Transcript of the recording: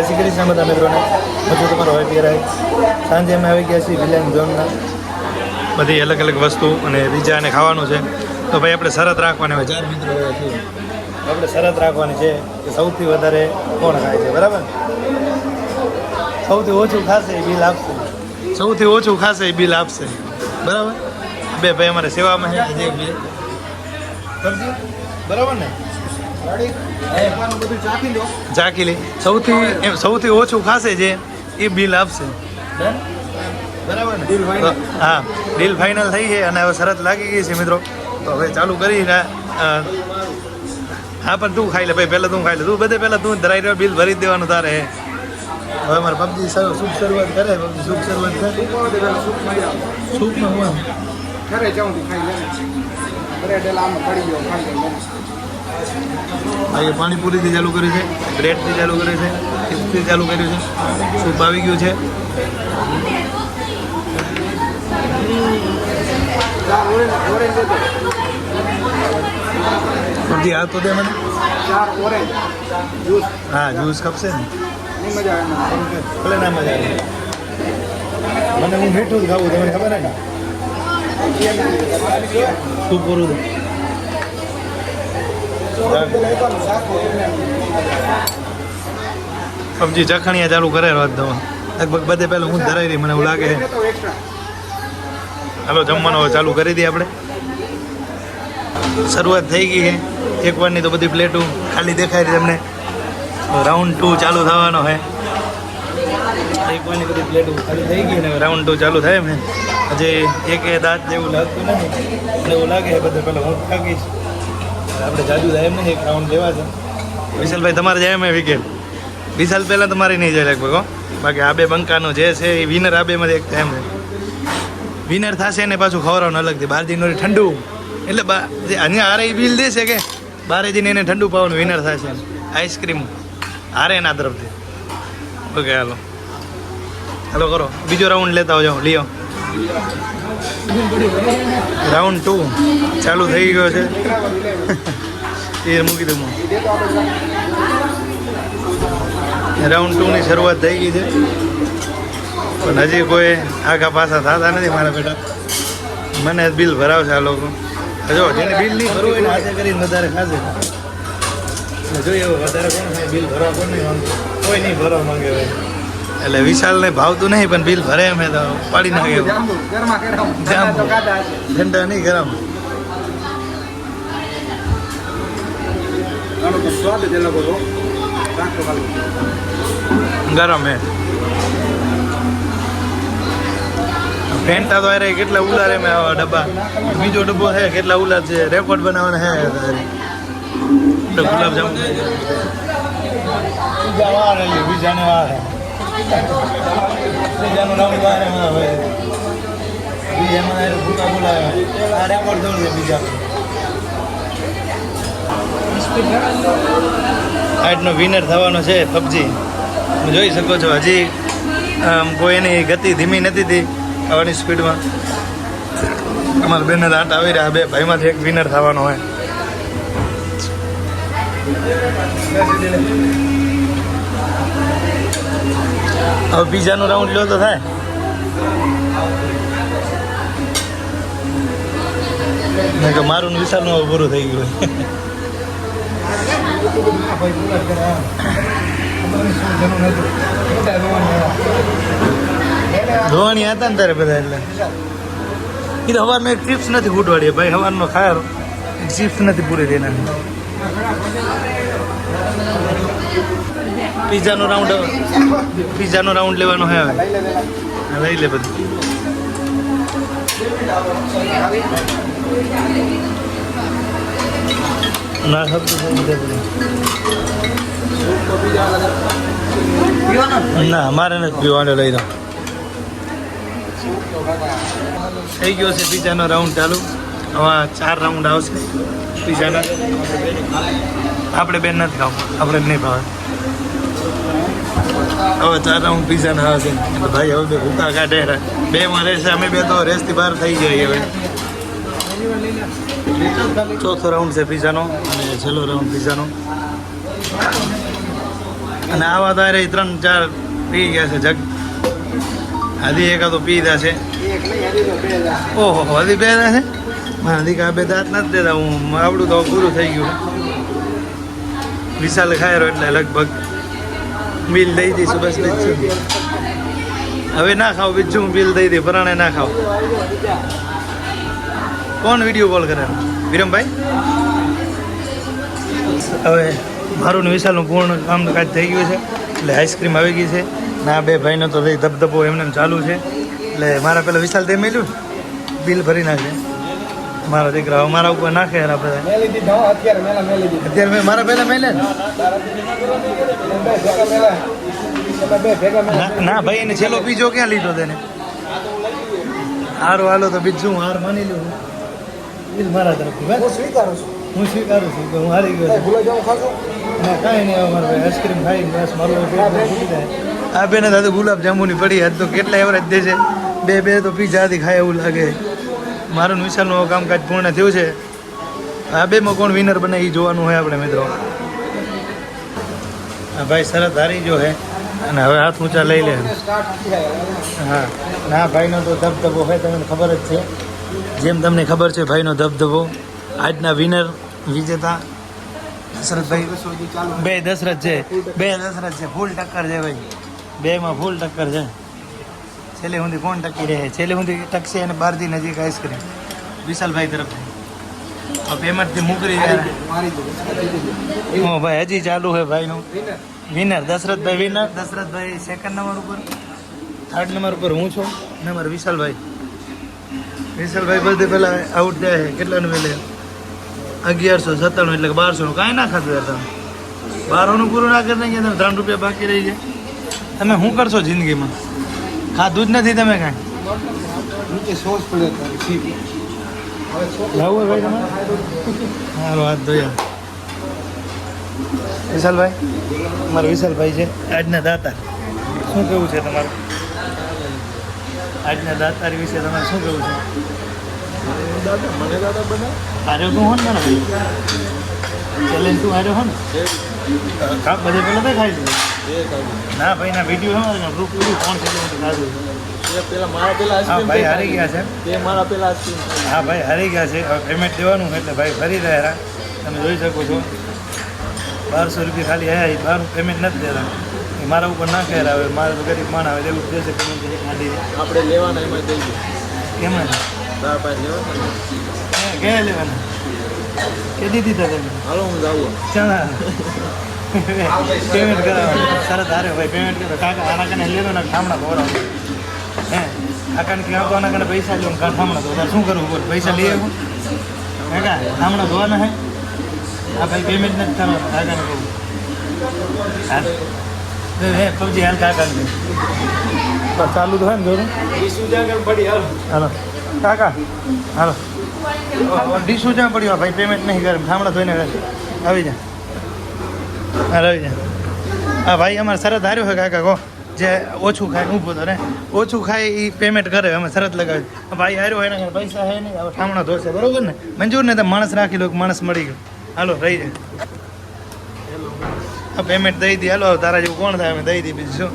શ્રી કૃષ્ણ બધા મિત્રોને હજુ તમારો હોય ત્યારે સાંજે અમે આવી ગયા છીએ રિલાયન્સ ઝોનના બધી અલગ અલગ વસ્તુ અને બીજા અને ખાવાનું છે. તો ભાઈ આપણે શરત રાખવાની હોય 4 મિત્રો રહ્યા છીએ. આપણે શરત રાખવાની છે કે સૌથી વધારે કોણ ખાય છે, બરાબર? સૌથી ઓછું ખાશે એ બિલ આપશે. સૌથી ઓછું ખાશે એ બિલ આપશે, બરાબર? બે ભાઈ અમારે સેવામાં છે જે બિલ કરજો, બરાબર ને? ચાખી લે. સૌથી ઓછું ખાશે જે એ બિલ આપશે, બરાબર ને? હા, ડીલ ફાઇનલ થઈ છે અને હવે શરત લાગી ગઈ છે મિત્રો. તો હવે ચાલુ કરીને હા પણ તું ખાઈ લે ભાઈ, પહેલાં તું ખાઈ લે. તું બધે પહેલાં તું ધરાઈ રહ્યો, બિલ ભરી જ દેવાનું તારે. હવે અમારે પબજી શુભ શરૂઆત કરે. પબજી શુભ શરૂઆત કરે. સૂપમાં હું ભાઈએ પાણીપુરીથી ચાલુ કર્યું છે, બ્રેડથી ચાલુ કર્યું છે, ચિપ્સથી ચાલુ કર્યું છે, સૂપ આવી ગયું છે. પબજી આ તો દે મને. હા, જ્યુસ ખપશે ને? ભલે ના મજા આવે. મને હું મીઠું જ ખાવું, તમને ખબર ને? શું પૂરું પબજી ચખણિયા ચાલુ કરે રોજ દવા લગભગ બધે પહેલાં હું ધરાઈ રહી મને એવું લાગે. હાલો જમવાનો ચાલુ કરી દઈએ આપણે. શરૂઆત થઈ ગઈ છે. એકવારની તો બધી પ્લેટો ખાલી દેખાય રહી તમને. રાઉન્ડ 2 ચાલુ થવાનો છે. એકવારની બધી પ્લેટો ખાલી થઈ ગઈ ને રાઉન્ડ 2 ચાલુ થાય એમ. હજી એક દાંત જેવું લાગતું નથી, એવું લાગે છે બધે પહેલાં હું થાકીશ. આપણે જાજુ જાય એમ નહીં, એક રાઉન્ડ લેવા છે. વિશાલભાઈ તમારે જાય એમ વિકેટ? વિશાલ પહેલાં તમારે નહીં જાય લગભગ હો. બાકી આ બે બંકાનો જે છે એ વિનર આ બેમાંથી એક ટાઈમ છે. વિનર થશે ને પાછું ખવડાવવાનું અલગથી. બહાર જઈને ઠંડુ એટલે અહીંયા આરે બિલ દેશે કે બહાર જઈને એને ઠંડુ પાવાનું વિનર થશે. આઈસ્ક્રીમ હારે એના તરફથી. ઓકે હાલો હાલો કરો બીજો રાઉન્ડ લેતા આવજો. લિયો રાઉન્ડ 2 ચાલુ થઈ ગયો છે. એ મૂકી દઉં. રાઉન્ડ 2ની શરૂઆત થઈ ગઈ છે પણ હજી કોઈ આગા પાછા થતા નથી મારા બેટા. મને બિલ ભરાવશે આ લોકો. જો જેને બિલ નહીં ભરવું હોય ને હાથે કરીને વધારે ખાશે. જોઈએ વધારે કોણ થાય બિલ ભરવા કોણ નહીં માંગે? કોઈ નહીં ભરવા માંગે ભાઈ. એટલે વિશાલને ભાવતું નહીં પણ બિલ ભરે એમ તો પાડી નાખે. ઠંડા નહીં ગરમ. ગરમ હે. ફેન્ટા તો અરે કેટલા ઉલાર એમ આવા ડબ્બા. બીજો ડબ્બો છે કેટલા ઉલાર છે. રેકોર્ડ બનાવવાના છે. ગુલાબજામુન બીજાને વાર બીજાનું નામ વાર બીજામાં ભૂકા બોલાવે. આ રેકોર્ડ દોડ છે બીજા. આજનો વિનર થવાનો છે પબજી. જોઈ શકો છો હજી કોઈ એની ગતિ ધીમી નથી થઈ આવવાની સ્પીડમાં. અમારા બેને દાંત આવી રહ્યા. બે ભાઈમાંથી એક વિનર થવાનો હોય. હવે બીજાનો રાઉન્ડ લો તો થાય. મેં કે મારું વિશાલનું હવે પૂરું થઈ ગયું. ધોવાણી હતા ને તારે બધા એટલે એ તો હવારનો એક ચિપ્સ નથી ફૂટવાડી ભાઈ. હવારનો ખાયો ચિપ્સ નથી પૂરી દેના. પિઝાનો રાઉન્ડ લેવાનો હે હવે. લઈ લે બધું. ના ના અમારે નથી પીવાનો. લઈ દો. થઈ ગયો છે પિઝાનો રાઉન્ડ ચાલુ. હવે 4 રાઉન્ડ આવશે પિઝાના. આપણે બેન નથી ખાવું, આપણે નહીં ભાવે. હવે 4 રાઉન્ડ પિઝાના આવશે એટલે ભાઈ હવે બે ભૂકા કાઢે. 2માં રહેશે, અમે બે તો રેસથી બહાર થઈ જઈએ હવે. ચોથો રાઉન્ડ છે પિઝાનો અને છેલ્લો રાઉન્ડ પિઝાનો. અને આવા તારે 3-4 પી ગયા છે જગ. હજી એકાદો પીધા છે. ઓહો હજી બે છે. મારા દીકરા બે દાંત નથી દેતા. હું આવડું તો પૂરું થઈ ગયું. વિશાલ ખાયરો એટલે લગભગ બિલ દઈ દઈશું બસ બીજું. હવે ના ખાવ બીજું બિલ દઈ દઈ પરાણે ના ખાવ. કોણ વિડીયો કોલ કરે? વિરમભાઈ. હવે મારું ને વિશાલનું પૂર્ણ કામ કાજ થઈ ગયું છે. એટલે આઈસ્ક્રીમ આવી ગઈ છે. ના બે ભાઈનો તો ધબધબો એમને ચાલુ છે. એટલે મારા પેલા વિશાલ તે મેલ્યું બિલ ભરી નાખે. મારા દીકરા મારા ઉપર નાખે યાર આપણે. અત્યારે મેં મારા પહેલા મેલે ના ભાઈ એને છેલ્લો પીજો ક્યાં લીધો તેને? હારો હાલો તો બીજું હાર માની લઉં. મારા તરફથી હું સ્વીકારું છું કે હું હારી ગયો ના કાંઈ નહીં. હવે મારે આઈસ્ક્રીમ ખાઈને બસ મારું આ બેને દાદા ગુલાબ જાંબુની પડી આજ તો કેટલા એવરેજ દે છે. બે તો પીઝાથી ખાય એવું લાગે. મારું વિશાલનું કામકાજ પૂર્ણ થયું છે. આ બેમાં કોણ વિનર બને એ જોવાનું હોય આપણે મિત્રો. હા ભાઈ શરત હારી જો હે અને હવે હાથ ઊંચા લઈ લે. હા ના ભાઈનો તો ધબધબો હોય તમને ખબર જ છે. જેમ તમને ખબર છે ભાઈનો ધબધબો. આજના વિનર વિજેતા દશરથભાઈ. દશરથ છે ફૂલ ટક્કર છે ભાઈ. બેમાં ફૂલ ટક્કર છે. છેલ્લે સુધી કોણ ટકી રહે? છેલ્લે સુધી ટકશે અને બહારથી નજીક આઈસ્ક્રીમ વિશાલભાઈ તરફથી. પેમેન્ટથી મુકરી ઓ ભાઈ હજી ચાલુ છે ભાઈનું winner Dasharathbhai. Winner Dasharathbhai second number ઉપર. થર્ડ નંબર ઉપર હું છું. નંબર વિશાલભાઈ બધે પહેલાં આઉટ જાય છે. કેટલાનું મેલે? 1197 એટલે 1200. કાંઈ ના ખાતું યાર તમે. 1200 પૂરું ના કરી નાખીએ તમે. 3 રૂપિયા બાકી રહી જાય. તમે શું કરશો જિંદગીમાં? ખાધું જ નથી તમે કાંઈ. લાવું ભાઈ તમે સારો હાથ ધોયા. વિશાલભાઈ અમારા વિશાલભાઈ છે આજના દાતાર. શું કહેવું છે તમારું? આજના દાતાર વિશે તમારે શું કહેવું છે? હાર્યો તું હો ને મારા ભાઈ. ચેલેન્જ તું હાર્યો હો ને. કાપ બધે પેલા તો ખાઈ લીધું. ના ભાઈ ના વિડીયો હોય ને ગ્રુપ પૂરું કોણ છે ખાધું. હા ભાઈ હારી ગયા છે. હા ભાઈ હારી ગયા છે. હવે પેમેન્ટ દેવાનું એટલે ભાઈ ફરી રહ્યા. તમે જોઈ શકો છો 1200 રૂપિયા ખાલી આવ્યા. 12 પેમેન્ટ નથી દેતા. એ મારા ઉપર ના કહેરા. હવે મારે તો ગરીબ માણ આવે એવું દેશે પેમેન્ટ આપણે લેવાના. એમાં દઈ દઈએ. એમાં ક્યાં લેવાના? કે દીધી હતા તમે? હાલો હું જાઉં. ચાલો પેમેન્ટ કરાવવાનું. સરસ હારે ભાઈ પેમેન્ટ કરો. કાકા આના કને લેલો ને ઠામણા ખવડાવો. હે કાકાને ક્યાં તો આના કને પૈસા લો ને ઠામણા તો શું કરવું બોલ? પૈસા લઈ આવું કાકા ઠામણા ધોવાના હે. આ ભાઈ પેમેન્ટ નથી કરવાનું. કાકાને કહું હે પબજી હાલ કાકાને ચાલુ તો હોય ને જોરું. હાલો કાકા હાલો ડીશું જ્યાં પડ્યું ભાઈ પેમેન્ટ નહીં કરે. ઠામડા ધોઈને આવી જા. હા આવી જા. હા ભાઈ અમારે શરત હાર્યો છે કાકા કહો. જે ઓછું ખાય ઊભો તો ને ઓછું ખાય એ પેમેન્ટ કરે. અમે શરત લગાવી. ભાઈ હાર્યો હોય ને પૈસા હે નહીં. હવે ઠામણા ધોશે બરોબર ને? મંજૂર ને તો માણસ રાખી લો. માણસ મળી ગયો. હાલો રહી જાય. પેમેન્ટ દઈ દી. હાલો તારા જેવું કોણ થાય? અમે દઈ દી બીજું શું.